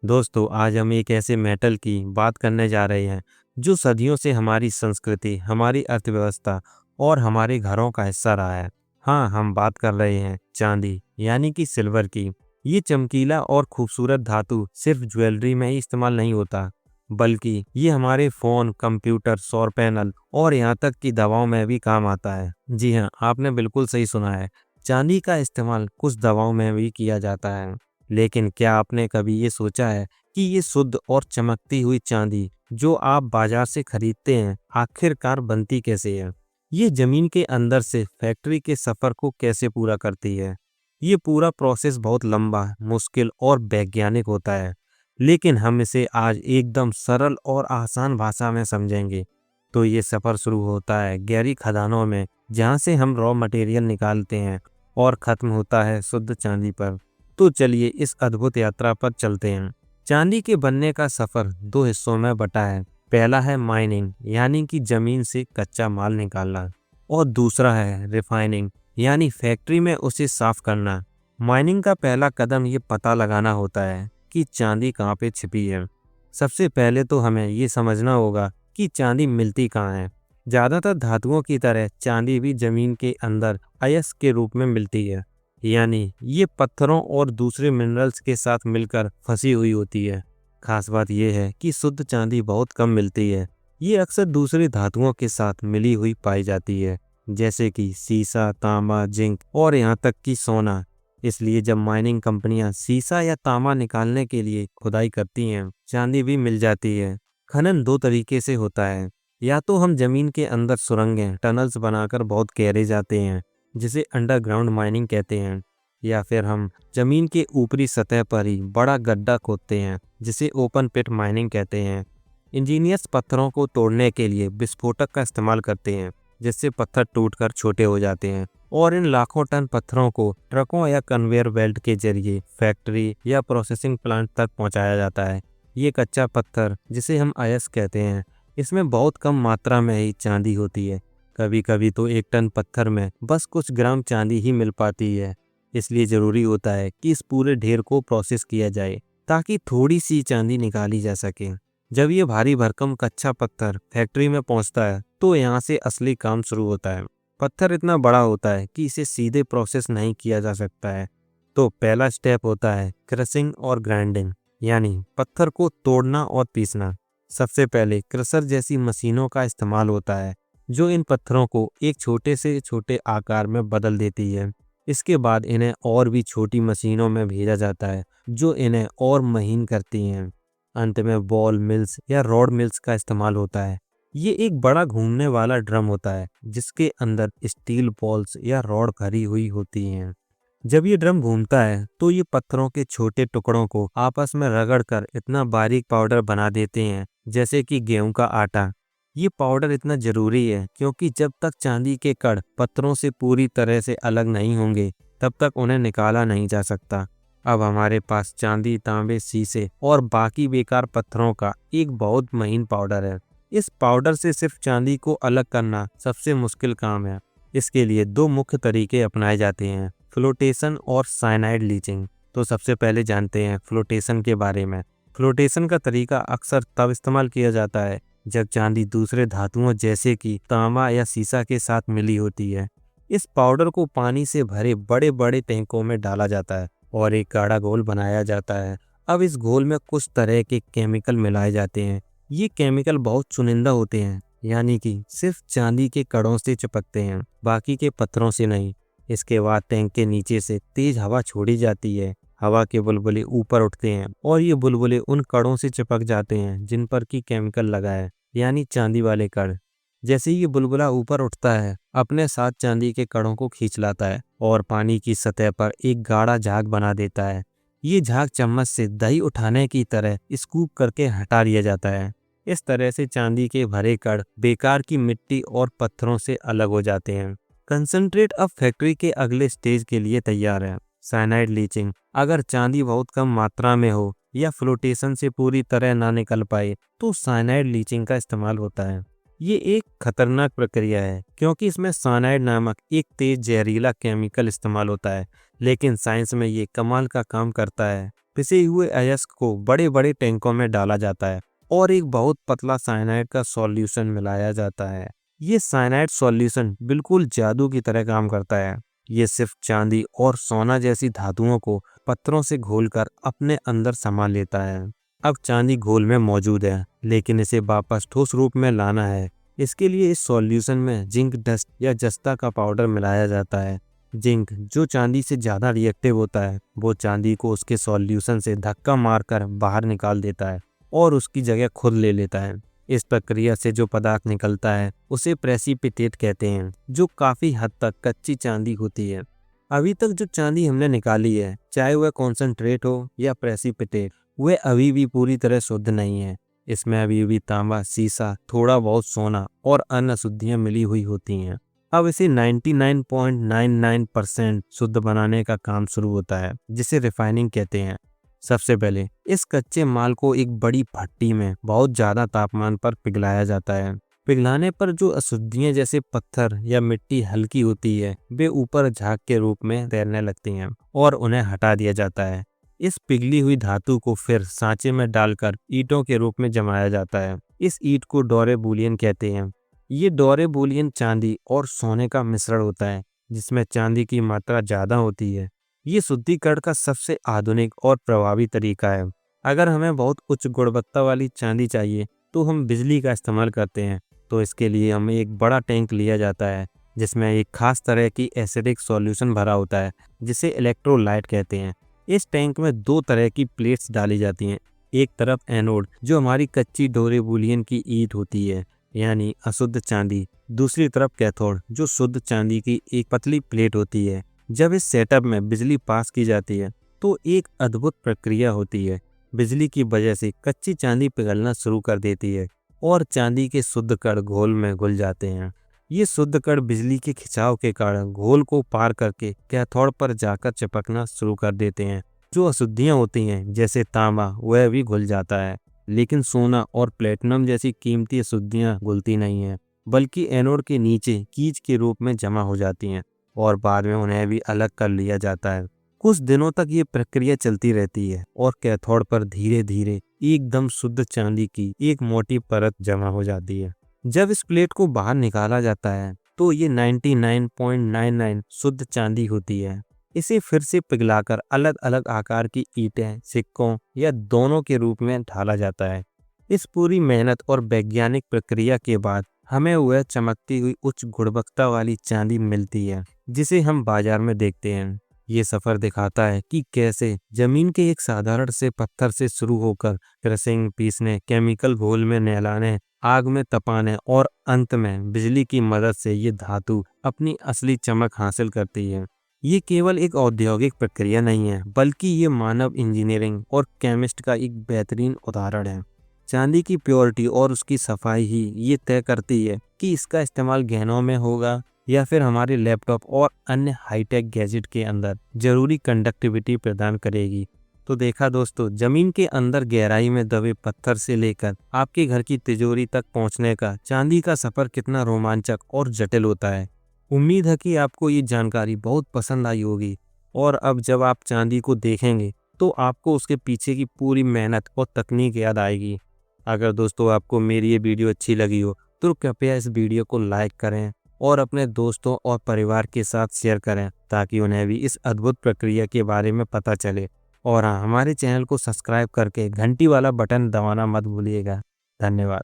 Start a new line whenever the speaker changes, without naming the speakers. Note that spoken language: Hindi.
दोस्तों, आज हम एक ऐसे मेटल की बात करने जा रहे हैं जो सदियों से हमारी संस्कृति, हमारी अर्थव्यवस्था और हमारे घरों का हिस्सा रहा है। हाँ, हम बात कर रहे हैं चांदी यानी कि सिल्वर की। ये चमकीला और खूबसूरत धातु सिर्फ ज्वेलरी में ही इस्तेमाल नहीं होता, बल्कि ये हमारे फ़ोन, कंप्यूटर, सौर पैनल और यहाँ तक कि दवाओं में भी काम आता है। जी हाँ, आपने बिल्कुल सही सुना है। चांदी का इस्तेमाल कुछ दवाओं में भी किया जाता है। लेकिन क्या आपने कभी ये सोचा है कि ये शुद्ध और चमकती हुई चांदी जो आप बाजार से खरीदते हैं, आखिरकार बनती कैसे है? ये जमीन के अंदर से फैक्ट्री के सफर को कैसे पूरा करती है? ये पूरा प्रोसेस बहुत लंबा, मुश्किल और वैज्ञानिक होता है, लेकिन हम इसे आज एकदम सरल और आसान भाषा में समझेंगे। तो ये सफर शुरू होता है गहरी खदानों में, जहाँ से हम रॉ मटेरियल निकालते हैं, और खत्म होता है शुद्ध चांदी पर। तो चलिए इस अद्भुत यात्रा पर चलते हैं। चांदी के बनने का सफर दो हिस्सों में बटा है। पहला है माइनिंग यानी कि जमीन से कच्चा माल निकालना, और दूसरा है रिफाइनिंग यानी फैक्ट्री में उसे साफ करना। माइनिंग का पहला कदम ये पता लगाना होता है कि चांदी कहाँ पे छिपी है। सबसे पहले तो हमें ये समझना होगा कि चांदी मिलती कहाँ है। ज़्यादातर धातुओं की तरह चांदी भी जमीन के अंदर अयस्क के रूप में मिलती है, यानी ये पत्थरों और दूसरे मिनरल्स के साथ मिलकर फंसी हुई होती है। खास बात यह है कि शुद्ध चांदी बहुत कम मिलती है। ये अक्सर दूसरी धातुओं के साथ मिली हुई पाई जाती है, जैसे कि सीसा, तांबा, जिंक और यहाँ तक कि सोना। इसलिए जब माइनिंग कंपनियां सीसा या तांबा निकालने के लिए खुदाई करती हैं, चांदी भी मिल जाती है। खनन दो तरीके से होता है। या तो हम जमीन के अंदर सुरंगें, टनल्स बनाकर बहुत गहरे जाते हैं, जिसे अंडरग्राउंड माइनिंग कहते हैं, या फिर हम जमीन के ऊपरी सतह पर ही बड़ा गड्ढा खोदते हैं, जिसे ओपन पिट माइनिंग कहते हैं। इंजीनियर्स पत्थरों को तोड़ने के लिए विस्फोटक का इस्तेमाल करते हैं, जिससे पत्थर टूटकर छोटे हो जाते हैं, और इन लाखों टन पत्थरों को ट्रकों या कन्वेयर बेल्ट के जरिए फैक्ट्री या प्रोसेसिंग प्लांट तक पहुंचाया जाता है। ये कच्चा पत्थर, जिसे हम अयस्क कहते हैं, इसमें बहुत कम मात्रा में ही चांदी होती है। कभी कभी तो एक टन पत्थर में बस कुछ ग्राम चांदी ही मिल पाती है। इसलिए ज़रूरी होता है कि इस पूरे ढेर को प्रोसेस किया जाए, ताकि थोड़ी सी चांदी निकाली जा सके। जब ये भारी भरकम कच्चा पत्थर फैक्ट्री में पहुंचता है, तो यहाँ से असली काम शुरू होता है। पत्थर इतना बड़ा होता है कि इसे सीधे प्रोसेस नहीं किया जा सकता है। तो पहला स्टेप होता है क्रशिंग और ग्राइंडिंग, यानी पत्थर को तोड़ना और पीसना। सबसे पहले क्रशर जैसी मशीनों का इस्तेमाल होता है, जो इन पत्थरों को एक छोटे से छोटे आकार में बदल देती है। इसके बाद इन्हें और भी छोटी मशीनों में भेजा जाता है, जो इन्हें और महीन करती हैं। अंत में बॉल मिल्स या रॉड मिल्स का इस्तेमाल होता है। ये एक बड़ा घूमने वाला ड्रम होता है, जिसके अंदर स्टील बॉल्स या रॉड भरी हुई होती हैं। जब ये ड्रम घूमता है, तो ये पत्थरों के छोटे टुकड़ों को आपस में रगड़कर इतना बारीक पाउडर बना देते हैं, जैसे कि गेहूं का आटा। ये पाउडर इतना जरूरी है क्योंकि जब तक चांदी के कण पत्थरों से पूरी तरह से अलग नहीं होंगे, तब तक उन्हें निकाला नहीं जा सकता। अब हमारे पास चांदी, तांबे, शीशे और बाकी बेकार पत्थरों का एक बहुत महीन पाउडर है। इस पाउडर से सिर्फ चांदी को अलग करना सबसे मुश्किल काम है। इसके लिए दो मुख्य तरीके अपनाए जाते हैं, फ्लोटेशन और साइनाइड लीचिंग। तो सबसे पहले जानते हैं फ्लोटेशन के बारे में। फ्लोटेशन का तरीका अक्सर तब इस्तेमाल किया जाता है जब चांदी दूसरे धातुओं जैसे कि तांबा या सीसा के साथ मिली होती है। इस पाउडर को पानी से भरे बड़े बड़े टैंकों में डाला जाता है और एक गाढ़ा घोल बनाया जाता है। अब इस घोल में कुछ तरह के केमिकल मिलाए जाते हैं। ये केमिकल बहुत चुनिंदा होते हैं, यानी कि सिर्फ चांदी के कणों से चिपकते हैं, बाकी के पत्थरों से नहीं। इसके बाद टैंक के नीचे से तेज हवा छोड़ी जाती है। हवा के बुलबुले ऊपर उठते हैं और ये बुलबुले उन कणों से चिपक जाते हैं जिन पर की केमिकल लगा है, यानी चांदी वाले कण। जैसे ही ये बुलबुला ऊपर उठता है, अपने साथ चांदी के कणों को खींच लाता है और पानी की सतह पर एक गाढ़ा झाग बना देता है। ये झाग चम्मच से दही उठाने की तरह स्कूप करके हटा लिया जाता है। इस तरह से चांदी के भरे कण बेकार की मिट्टी और पत्थरों से अलग हो जाते हैं। कंसंट्रेट अब फैक्ट्री के अगले स्टेज के लिए तैयार है, साइनाइड लीचिंग। अगर चांदी बहुत कम मात्रा में हो या फ्लोटेशन से पूरी तरह ना निकल पाए, तो साइनाइड लीचिंग का इस्तेमाल होता है। ये एक खतरनाक प्रक्रिया है क्योंकि इसमें साइनाइड नामक एक तेज जहरीला केमिकल इस्तेमाल होता है, लेकिन साइंस में ये कमाल का काम करता है। पिसे हुए अयस्क को बड़े बड़े टैंकों में डाला जाता है और एक बहुत पतला साइनाइड का सॉल्यूशन मिलाया जाता है। ये साइनाइड सॉल्यूशन बिल्कुल जादू की तरह काम करता है। ये सिर्फ चांदी और सोना जैसी धातुओं को पत्थरों से घोलकर अपने अंदर समा लेता है। अब चांदी घोल में मौजूद है, लेकिन इसे वापस ठोस रूप में लाना है। इसके लिए इस सॉल्यूशन में जिंक डस्ट या जस्ता का पाउडर मिलाया जाता है। जिंक, जो चांदी से ज़्यादा रिएक्टिव होता है, वो चांदी को उसके सॉल्यूशन से धक्का मारकर बाहर निकाल देता है और उसकी जगह खुद ले लेता है। इस प्रक्रिया से जो पदार्थ निकलता है उसे प्रेसिपिटेट कहते हैं, जो काफ़ी हद तक कच्ची चांदी होती है। अभी तक जो चांदी हमने निकाली है, चाहे वह कॉन्सेंट्रेट हो या प्रेसिपिटेट, वह अभी भी पूरी तरह शुद्ध नहीं है। इसमें अभी भी तांबा, सीसा, थोड़ा बहुत सोना और अन्य अशुद्धियां मिली हुई होती हैं। अब इसे 99.99% शुद्ध बनाने का काम शुरू होता है, जिसे रिफाइनिंग कहते हैं। सबसे पहले इस कच्चे माल को एक बड़ी भट्टी में बहुत ज़्यादा तापमान पर पिघलाया जाता है। पिघलाने पर जो अशुद्धियां जैसे पत्थर या मिट्टी हल्की होती है, वे ऊपर झाग के रूप में तैरने लगती हैं और उन्हें हटा दिया जाता है। इस पिघली हुई धातु को फिर सांचे में डालकर ईंटों के रूप में जमाया जाता है। इस ईंट को डोरे बुलियन कहते हैं। ये डोरे बुलियन चांदी और सोने का मिश्रण होता है, जिसमें चांदी की मात्रा ज़्यादा होती है। ये शुद्धिकरण का सबसे आधुनिक और प्रभावी तरीका है। अगर हमें बहुत उच्च गुणवत्ता वाली चांदी चाहिए तो हम बिजली का इस्तेमाल करते हैं। तो इसके लिए हमें एक बड़ा टैंक लिया जाता है, जिसमें एक खास तरह की एसिडिक सॉल्यूशन भरा होता है, जिसे इलेक्ट्रोलाइट कहते हैं। इस टैंक में दो तरह की प्लेट्स डाली जाती हैं। एक तरफ एनोड, जो हमारी कच्ची डोरे बुलियन की ईंट होती है, यानी अशुद्ध चांदी। दूसरी तरफ कैथोड, जो शुद्ध चांदी की एक पतली प्लेट होती है। जब इस सेटअप में बिजली पास की जाती है तो एक अद्भुत प्रक्रिया होती है। बिजली की वजह से कच्ची चांदी पिघलना शुरू कर देती है और चांदी के शुद्ध कण घोल में घुल जाते हैं। ये शुद्ध कण बिजली के खिंचाव के कारण घोल को पार करके कैथोड पर जाकर चिपकना शुरू कर देते हैं। जो अशुद्धियां होती हैं, जैसे तांबा, वह भी घुल जाता है, लेकिन सोना और प्लेटिनम जैसी कीमती अशुद्धियां घुलती नहीं हैं, बल्कि एनोड के नीचे कीच के रूप में जमा हो जाती हैं और बाद में उन्हें भी अलग कर लिया जाता है। कुछ दिनों तक ये प्रक्रिया चलती रहती है और कैथोड पर धीरे धीरे एकदम शुद्ध चांदी की एक मोटी परत जमा हो जाती है। जब इस प्लेट को बाहर निकाला जाता है तो ये 99.99 शुद्ध चांदी होती है। इसे फिर से पिघलाकर अलग अलग आकार की ईंटें, सिक्कों या दोनों के रूप में ढाला जाता है। इस पूरी मेहनत और वैज्ञानिक प्रक्रिया के बाद हमें वह चमकती हुई उच्च गुणवत्ता वाली चांदी मिलती है, जिसे हम बाजार में देखते हैं। ये सफर दिखाता है कि कैसे जमीन के एक साधारण से पत्थर से शुरू होकर क्रशिंग, पीसने, केमिकल घोल में नहलाने, आग में तपाने और अंत में बिजली की मदद से ये धातु अपनी असली चमक हासिल करती है। ये केवल एक औद्योगिक प्रक्रिया नहीं है, बल्कि ये मानव इंजीनियरिंग और केमिस्ट का एक बेहतरीन उदाहरण है। चांदी की प्योरिटी और उसकी सफाई ही ये तय करती है कि इसका इस्तेमाल गहनों में होगा या फिर हमारे लैपटॉप और अन्य हाईटेक गैजेट के अंदर जरूरी कंडक्टिविटी प्रदान करेगी। तो देखा दोस्तों, जमीन के अंदर गहराई में दबे पत्थर से लेकर आपके घर की तिजोरी तक पहुंचने का चांदी का सफर कितना रोमांचक और जटिल होता है। उम्मीद है कि आपको ये जानकारी बहुत पसंद आई होगी और अब जब आप चांदी को देखेंगे तो आपको उसके पीछे की पूरी मेहनत और तकनीक याद आएगी। अगर दोस्तों आपको मेरी ये वीडियो अच्छी लगी हो तो कृपया इस वीडियो को लाइक करें और अपने दोस्तों और परिवार के साथ शेयर करें, ताकि उन्हें भी इस अद्भुत प्रक्रिया के बारे में पता चले। और हाँ, हमारे चैनल को सब्सक्राइब करके घंटी वाला बटन दबाना मत भूलिएगा। धन्यवाद।